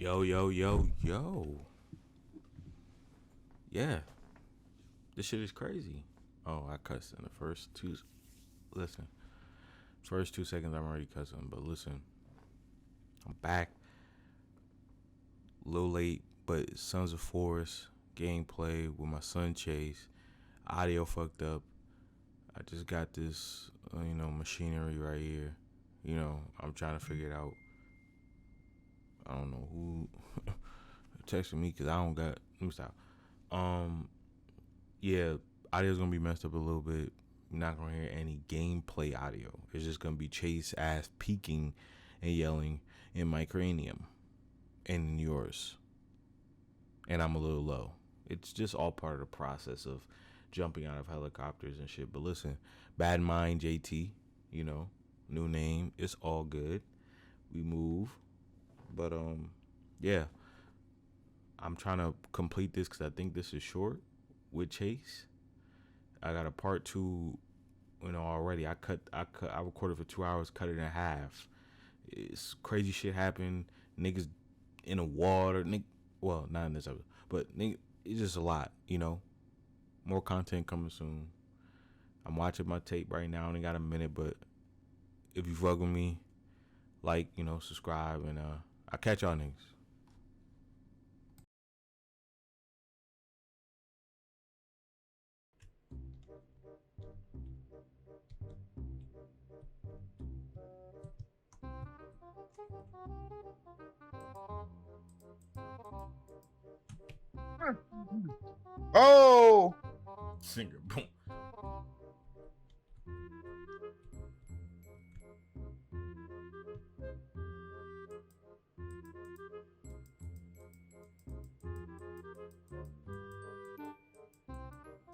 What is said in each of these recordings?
Yo, yo, yo, yo. Yeah, this shit is crazy. Oh, I cussed in the first two. Listen, first 2 seconds I'm already cussing, but listen, I'm back. A little late, but Sons of Forest gameplay with my son Chase. Audio fucked up. I just got this, machinery right here. I'm trying to figure it out. I don't know who texted me because I don't got. Let me stop. Um, yeah, audio's gonna be messed up a little bit. You're not gonna hear any gameplay audio. It's just gonna be Chase ass peeking and yelling in my cranium and in yours. And I'm a little low. It's just all part of the process of jumping out of helicopters and shit. But listen, Bad Mind JT, new name. It's all good. We move. But yeah. I'm trying to complete this because I think this is short with Chase. I got a part two, already. I recorded for 2 hours, cut it in half. It's crazy shit happened. Niggas in the water. Well, not in this episode, but it's just a lot. More content coming soon. I'm watching my tape right now. I only got a minute, but if you fuck with me, subscribe, and I'll catch y'all niggas. Oh, Singer, boom.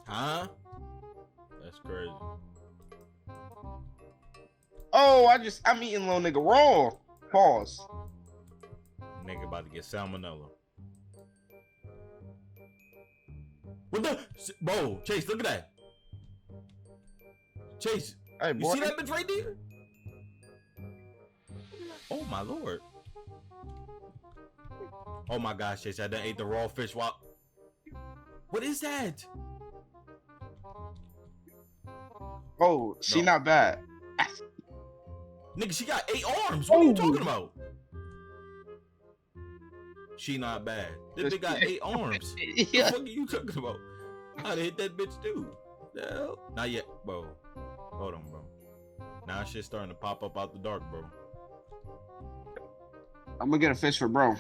Huh? That's crazy. I'm eating little nigga raw. Pause. Nigga about to get salmonella. What the? Bro, Chase, look at that. Chase, Hey, you boy. see that bitch right there? Oh my lord. Oh my gosh, Chase, I done ate the raw fish while. What is that? Oh, she No. not bad. Nigga, she got 8 arms. What are you talking Oh. about? She not bad. This bitch got 8 arms. What the Yeah. fuck are you talking about? I'd hit that bitch too. The hell? Not yet, bro. Hold on, bro. Now shit's starting to pop up out the dark, bro. I'm gonna get a fish for bro.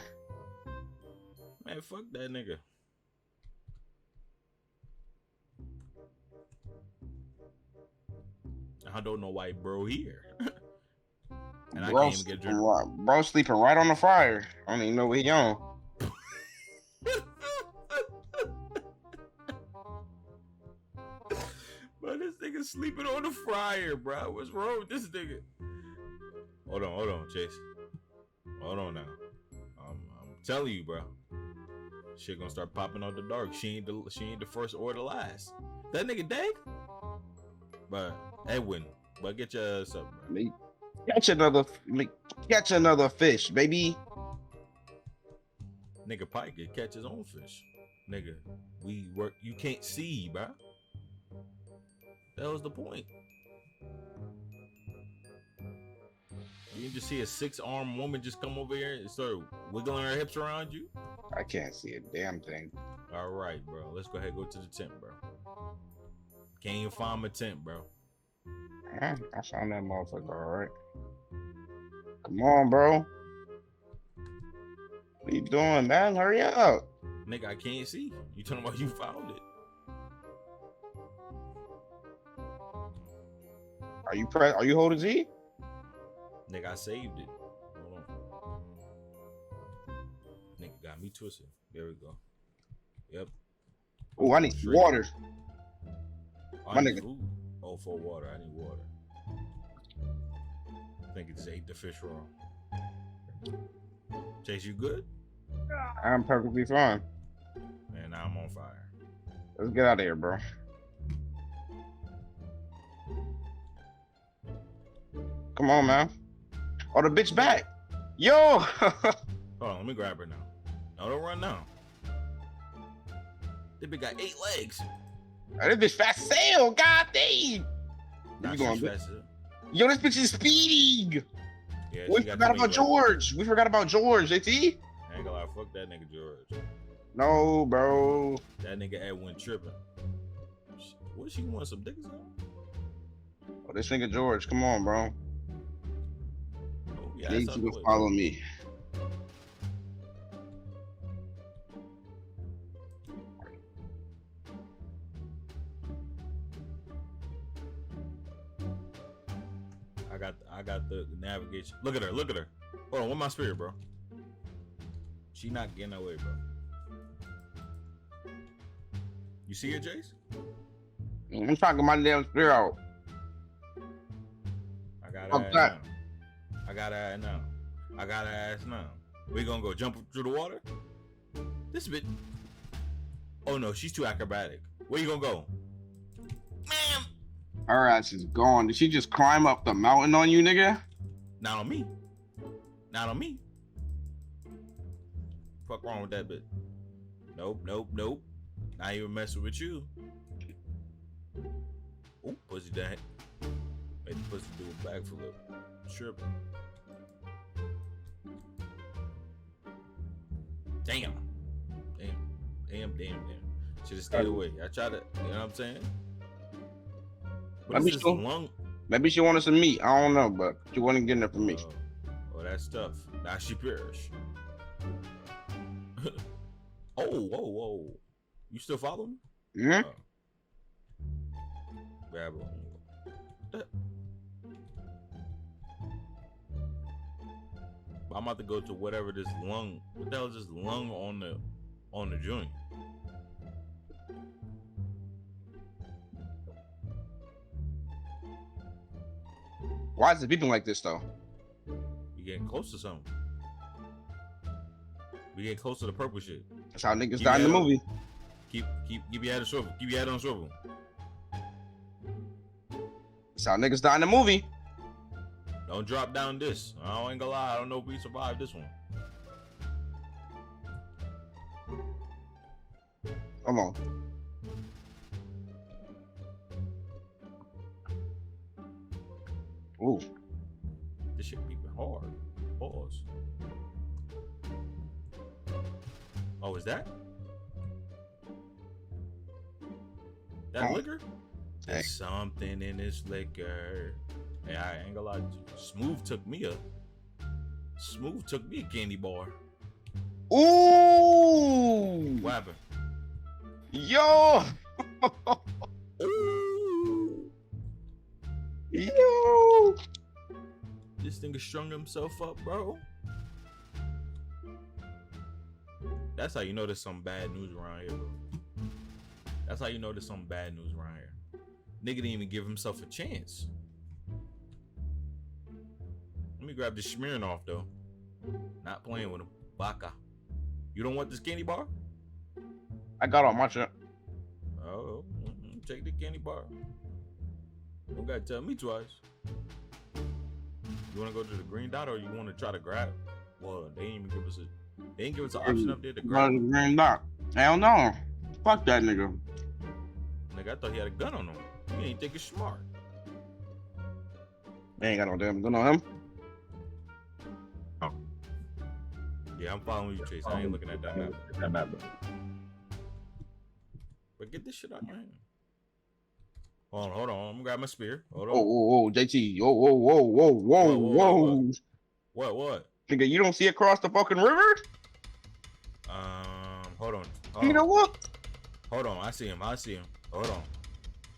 Man, fuck that nigga. I don't know why bro here. And I can't even get a drink. Bro sleeping right on the fryer. I don't even know what he on. Bro, this nigga sleeping on the fryer, bro. What's wrong with this nigga? Hold on, Chase. Hold on now. I'm telling you, bro. Shit gonna start popping out the dark. She ain't the first or the last. That nigga dead? But Edwin, but get your ass up, bro. Catch another fish, baby. Nigga Pike could catch his own fish. Nigga, we work. You can't see, bro. That was the point. You can just see a 6-armed woman just come over here and start wiggling her hips around you. I can't see a damn thing. All right, bro. Let's go ahead and go to the tent, bro. Can't even find my tent, bro. I found that motherfucker. All right. Come on, bro. What you doing, man? Hurry up. Nigga, I can't see. You talking about you found it. Are you holding Z? Nigga, I saved it. Hold on. Nigga got me twisted. There we go. Yep. Oh, I need water. My nigga. Food. Oh, for water. I need water. I think it just ate the fish raw. Chase, you good? I'm perfectly fine. Man, now I'm on fire. Let's get out of here, bro. Come on, man. Oh, the bitch back. Yo. Hold on, let me grab her now. No, don't run now. This bitch got 8 legs. Oh, this bitch fast sail. God dang. Nah, You she's going, faster. yo, this bitch is speeding. Yeah, We she got forgot too about many George. We forgot about George, JT. legs. I ain't gonna lie, fuck that nigga George. No, bro. That nigga Edwin tripping. What, she want some niggas on? Oh, this nigga George, come on, bro. Oh, yeah, I need that's you out the to way. follow me. I got the navigation. Look at her. Hold on, where my spirit, bro? She not getting away, bro. You see her, Jace? I'm trying to get my damn spear out. I got I'm her ass back. now. I got her ass now. We gonna go jump through the water? This bit. Oh no, she's too acrobatic. Where you gonna go? Ma'am! Her ass is gone. Did she just climb up the mountain on you, nigga? Not on me. Not on me. Fuck wrong with that bit. Nope. Not even messing with you. Oh, pussy that. Made the pussy do a backflip. Tripping. Damn. Should've stayed away. I tried to, you know what I'm saying? What is this lung? Maybe she wanted some meat. I don't know, but she wasn't getting it from me. Oh, that stuff. Now she perish. Whoa. You still follow me? Hmm? Grab her. I'm about to go to whatever this lung. What the hell is this lung on the joint? Why is it beeping like this though? You getting close to something? We getting close to the purple shit. That's how niggas die in the movie. Keep your head on swivel. Keep your head on swivel. That's how niggas die in the movie. Don't drop down this. I ain't gonna lie. I don't know if we survived this one. Come on. Ooh. This shit beeping hard. Pause. Oh, is that? That liquor? There's something in this liquor. Hey, I ain't gonna lie. Smooth took me a candy bar. Ooh. What happened? Yo. Ooh. Yo. This nigga strung himself up, bro. That's how you know there's some bad news around here, bro. That's how you know there's some bad news around here. Nigga didn't even give himself a chance. Let me grab this Smirnoff though. Not playing with him. Baka. You don't want this candy bar? I got on my shit. Oh, take the candy bar. Don't gotta tell me twice. You wanna go to the green dot or you wanna try to grab? Well, they didn't give us an option up there to grab. Green dot. Hell no. Fuck that nigga. Nigga, I thought he had a gun on him. You ain't think it's smart. They ain't got no damn gun on him. Oh. Yeah, I'm following you, Chase. I ain't looking at that map. But get this shit out of my hand. Hold on. I'm gonna grab my spear. Hold on. Whoa, JT. Whoa. What? Nigga, you don't see across the fucking river? Hold on. You know what? Hold on. I see him. Hold on.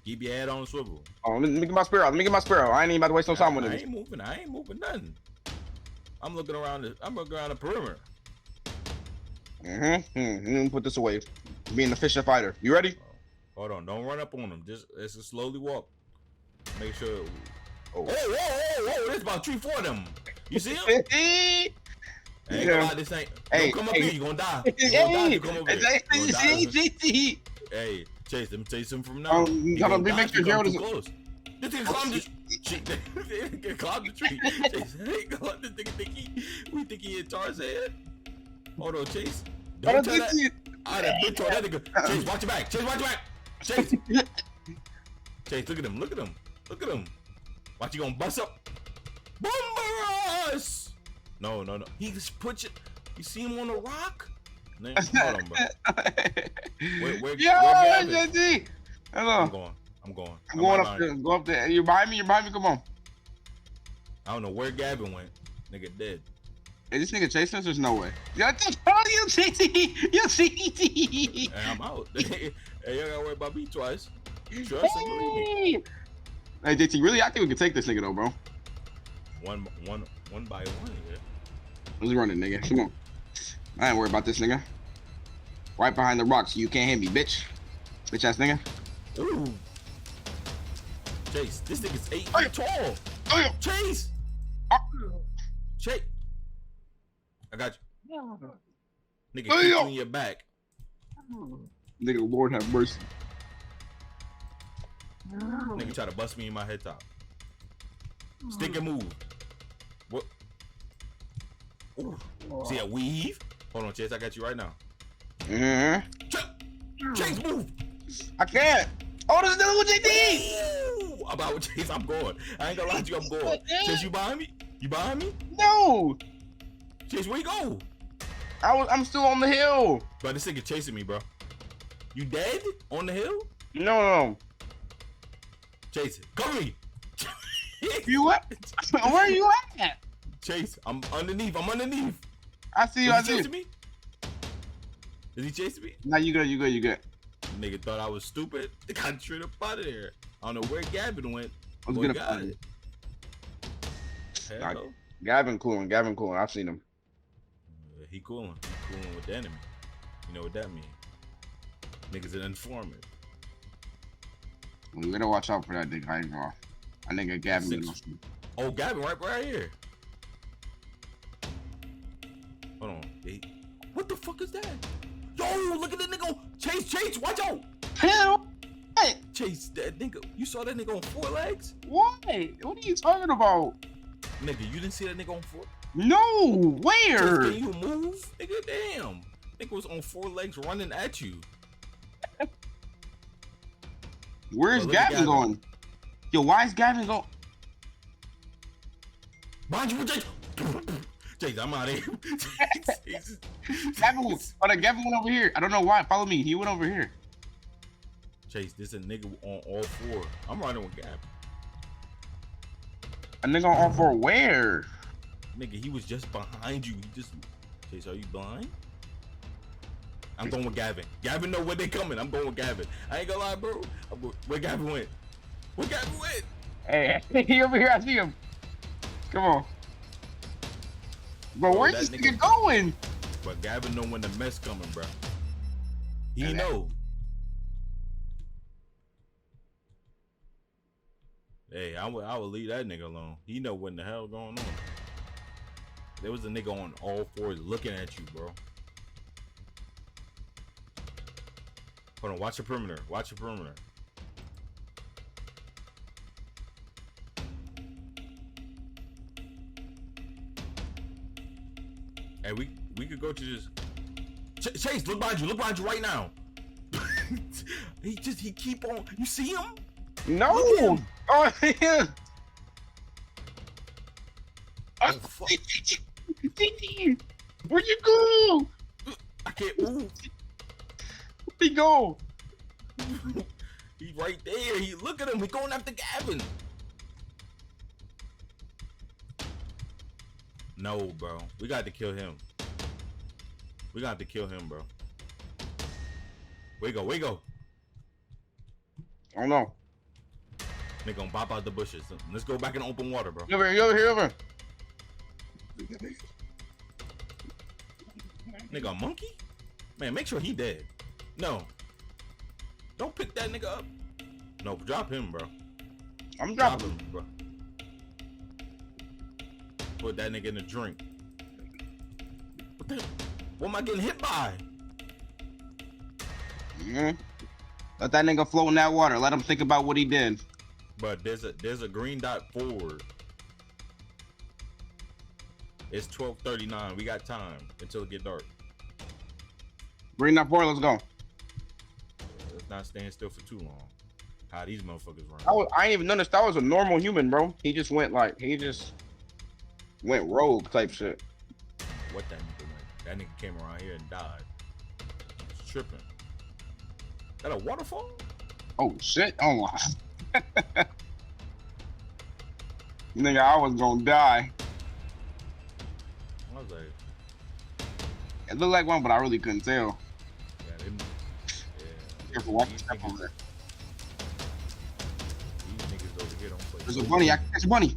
Keep your head on the swivel. Oh, let me get my spear out. I ain't even about to waste no time with it. I ain't moving nothing. I'm looking around the perimeter. Let me put this away. Being the fishing fighter. You ready? Hold on. Don't run up on him. Let's just slowly walk. Make sure. Oh. Whoa. There's about 3-4 of them. You see him? Hey, Ain't gonna lie, this ain't. Don't come up here. You gonna die. You gonna die if you come over here. Hey, Chase, let me tell you something from now. Make sure Gerald is close. This nigga climbed the tree. This nigga climbed the tree. Chase, hey, this nigga we think he hit Tarzan. Hold on, Chase. I Don't don't tell think that. you. I done been told that nigga. Chase, watch your back. Chase, watch your back. Chase. Chase, look at him. Look at him. Look at him. Watch you gonna bust up. Bombers! No. He just put you. You see him on the rock? Hold on, bro. Where Gavin? JT. Hello. I'm going. I'm going up there. Go up there. You behind me? You're behind me? Come on. I don't know where Gavin went. Nigga dead. Is this nigga chasing us? There's no way. Yeah, you CT. You CT. And I'm out. Hey, you gotta worry about me twice. Trust and believe me. Hey, JT, really? I think we can take this nigga though, bro. One by one, yeah. Let's run it, nigga. Come on. I ain't worried about this nigga. Right behind the rock, so you can't hit me, bitch. Bitch ass nigga. Ooh. Chase, this nigga's 8 feet tall. Chase. Chase. I got you. Nigga, kick you in your back. Nigga, Lord have mercy. Nigga try to bust me in my head top. Stick and move. What? Ooh. See that weave? Hold on, Chase. I got you right now. Chase, move. I can't. Oh, this is another one, JT. Ooh. About Chase, I'm going. I ain't gonna lie to you, I'm going. Chase, you behind me? You behind me? No. Chase, where you go? I'm still on the hill. Bro, this nigga chasing me, bro. You dead? On the hill? No. Chase, cover me. You what? Where are you at? Chase, I'm underneath. I see you. Is I he see you. chasing me? Is he chasing me? Nah, you good. Nigga thought I was stupid. They got straight up out of there. I don't know where Gavin went. Let's Boy, get got him. it. Hell no. Gavin cooling. I've seen him. He cooling. He cooling with the enemy. You know what that means? Niggas an informant. We gotta watch out for that nigga. I ain't gonna. I nigga Gavin. Oh, Gavin, right here. Hold on. What the fuck is that? Yo, look at that nigga. Chase, watch out. Hell, what? Chase, that nigga. You saw that nigga on 4 legs? What? What are you talking about? Nigga, you didn't see that nigga on 4? No, where? Chase, can you move? Nigga, damn. Nigga was on 4 legs running at you. Where's Gavin going? Yo, why is Gavin going? Behind you, Chase. Chase, I'm out of here. Gavin went over here. I don't know why. Follow me. He went over here. Chase, this a nigga on all 4. I'm riding with Gavin. A nigga on all 4 where? Nigga, he was just behind you. Chase, are you blind? I'm going with Gavin. Gavin know where they coming. I'm going with Gavin. I ain't gonna lie, bro. Where Gavin went? Hey, he over here. I see him. Come on. Bro, where's this nigga going? But Gavin know when the mess coming, bro. He know. Hey, I would leave that nigga alone. He know what the hell going on. There was a nigga on all 4s looking at you, bro. Hold on, watch your perimeter. Hey, we could go to this. Chase, look behind you right now. he keep on. You see him? No. Oh, yeah. Oh, fuck. Where'd you go? I can't move. Where'd he go? He's right there. Look at him. He going after Gavin. No, bro. We got to kill him. Bro. Where you go? I don't know. They gonna pop out the bushes. Let's go back in open water, bro. You over here. Nigga, a monkey? Man, make sure he dead. No. Don't pick that nigga up. No, drop him, bro. I'm dropping him, bro. Put that nigga in a drink. What am I getting hit by? Let that nigga float in that water. Let him think about what he did. But there's a green dot forward. It's 12:39. We got time until it get dark. Bring that forward. Let's go. Let's not stand still for too long. How these motherfuckers run? I ain't even noticed that was a normal human, bro. He just went rogue type shit. What that nigga went? That nigga came around here and died. He's tripping. That a waterfall? Oh shit! Oh my. Nigga, I was gonna die. I was like, It looked like one, but I really couldn't tell. yeah, Careful, watch the step over there. These niggas over here don't play. There's a bunny. I can catch a bunny.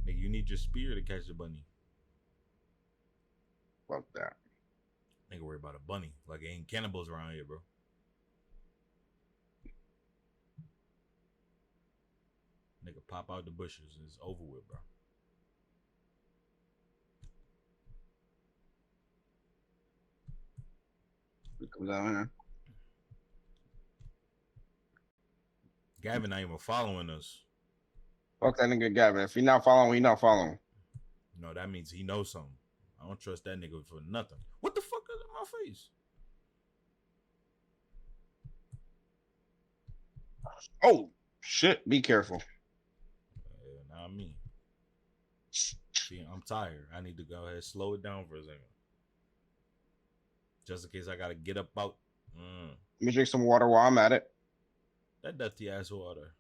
Nigga, you need your spear to catch the bunny. Fuck that. Nigga, worry about a bunny. Like, ain't cannibals around here, bro. Nigga, pop out the bushes and it's over with, bro. It comes out here. Gavin not even following us. Fuck that nigga Gavin. If he not following, he not following. No, that means he knows something. I don't trust that nigga for nothing. What the fuck is in my face? Oh shit! Be careful. Not me. See, I'm tired. I need to go ahead and slow it down for a second. Just in case I gotta get up out. Let me drink some water while I'm at it. That dirty ass water.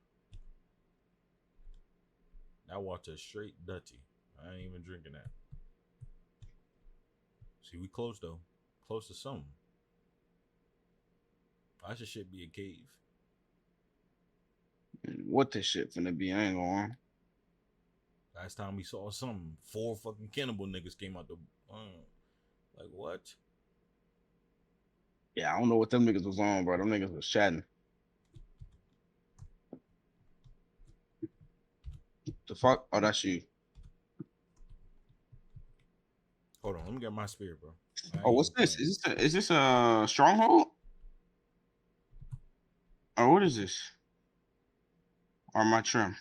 That water straight dirty. I ain't even drinking that. See, we close though. Close to something. I should be a cave. What this shit finna be? I ain't going. Last time we saw something, 4 fucking cannibal niggas came out the. Like what? Yeah, I don't know what them niggas was on, bro. Them niggas was chatting. The fuck? Oh, that's you. Hold on, let me get my spear, bro. Oh, what's this? Is this a stronghold? Or what is this? Or my trim?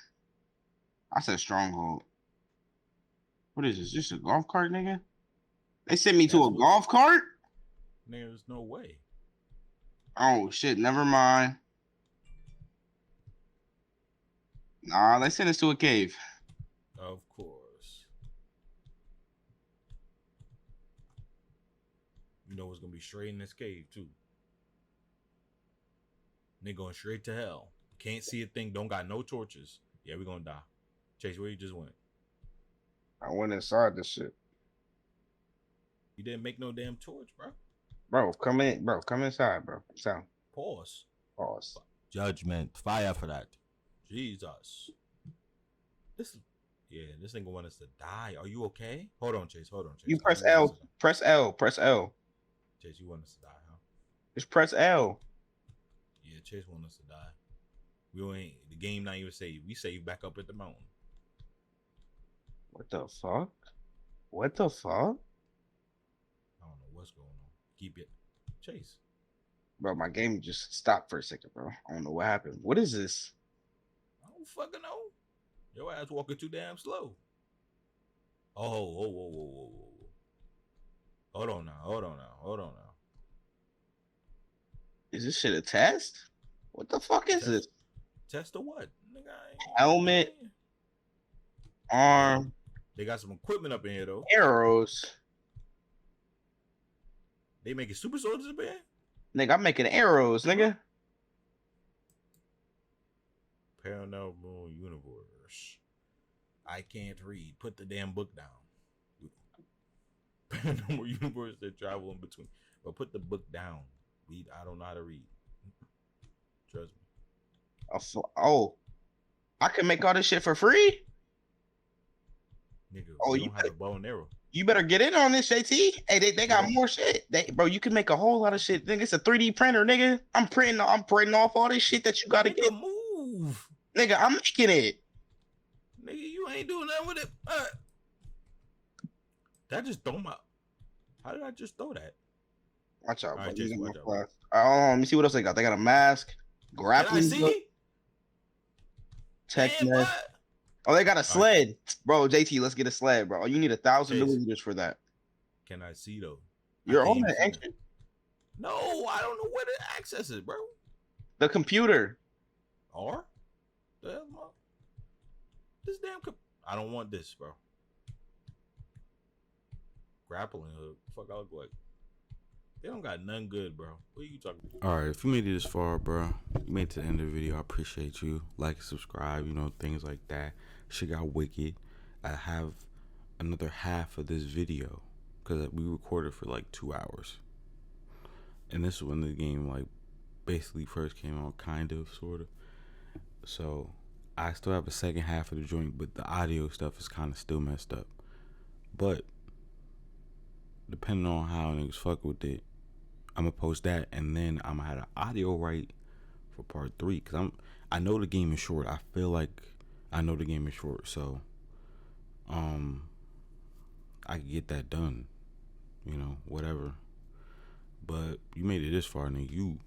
I said stronghold. What is this? Just a golf cart, nigga? They sent me to a golf cart? There's no way. Oh shit, never mind. Nah, they sent us to a cave. Of course. You know what's gonna be straight in this cave too. Nigga going straight to hell. Can't see a thing, don't got no torches. Yeah, we gonna die. Chase, where you just went? I went inside this shit. You didn't make no damn torch, bro. Bro, come in, bro. Come inside, bro. So Pause. Pause. Judgment. Fire for that. Jesus. This nigga want us to die. Are you okay? Hold on, Chase. Hold on, Chase. You press L. Press L. Press L. Chase, you want us to die, huh? Just press L. Yeah, Chase want us to die. We ain't the game not even saved. We saved back up at the mountain. What the fuck? What the fuck? I don't know what's going on. Keep it. Chase. Bro, my game just stopped for a second, bro. I don't know what happened. What is this? I don't fucking know. Your ass walking too damn slow. Oh, whoa. Hold on now. Is this shit a test? What the fuck is this? Test of what? Nigga, helmet, arm. They got some equipment up in here though. Arrows. They making super soldiers up in here? Nigga, I'm making arrows, nigga. Paranormal universe. I can't read. Put the damn book down. Paranormal universe that travel in between. But put the book down. I don't know how to read. Trust me. Oh, I can make all this shit for free? Nigga, oh, you don't have a bow and arrow. You better get in on this, JT. Hey, they got more shit. Bro, you can make a whole lot of shit. Nigga, it's a 3D printer, nigga. I'm printing off all this shit that you gotta get. Move. Nigga, I'm making it. Nigga, you ain't doing nothing with it. That just throw my. How did I just throw that? Watch out, right, bro. Jason, watch out. Let me see what else they got. They got a mask, grappling hook, tech nest. Oh, they got a sled. Right. Bro, JT, let's get a sled, bro. You need 1,000 milliliters for that. Can I see, though? You're on that ancient. No, I don't know where to access it, bro. The computer. Or the hell, this damn. I don't want this, bro. Grappling hook. Fuck, I look like. They don't got none good, bro. What are you talking about? All right, if you made it this far, bro, you made it to the end of the video. I appreciate you. Like, subscribe, you know, things like that. Shit got wicked. I have another half of this video because we recorded for like 2 hours, and this is when the game like basically first came out, kind of, sort of. So I still have a second half of the joint, but the audio stuff is kind of still messed up. But depending on how niggas fuck with it, I'm gonna post that, and then I'm gonna have the audio right for part 3. Cause I know the game is short. I feel like I know the game is short, so I can get that done. You know, whatever. But you made it this far, nigga. You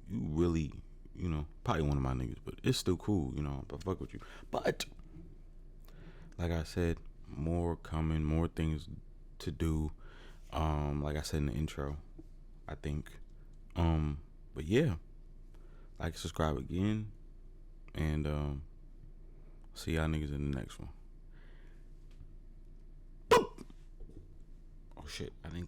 really, you know, probably one of my niggas, but it's still cool, you know. I fuck with you. But like I said, more coming, more things to do. Like I said in the intro, I think. But yeah, like, subscribe again, and see y'all niggas in the next one. Boop! Oh shit, I think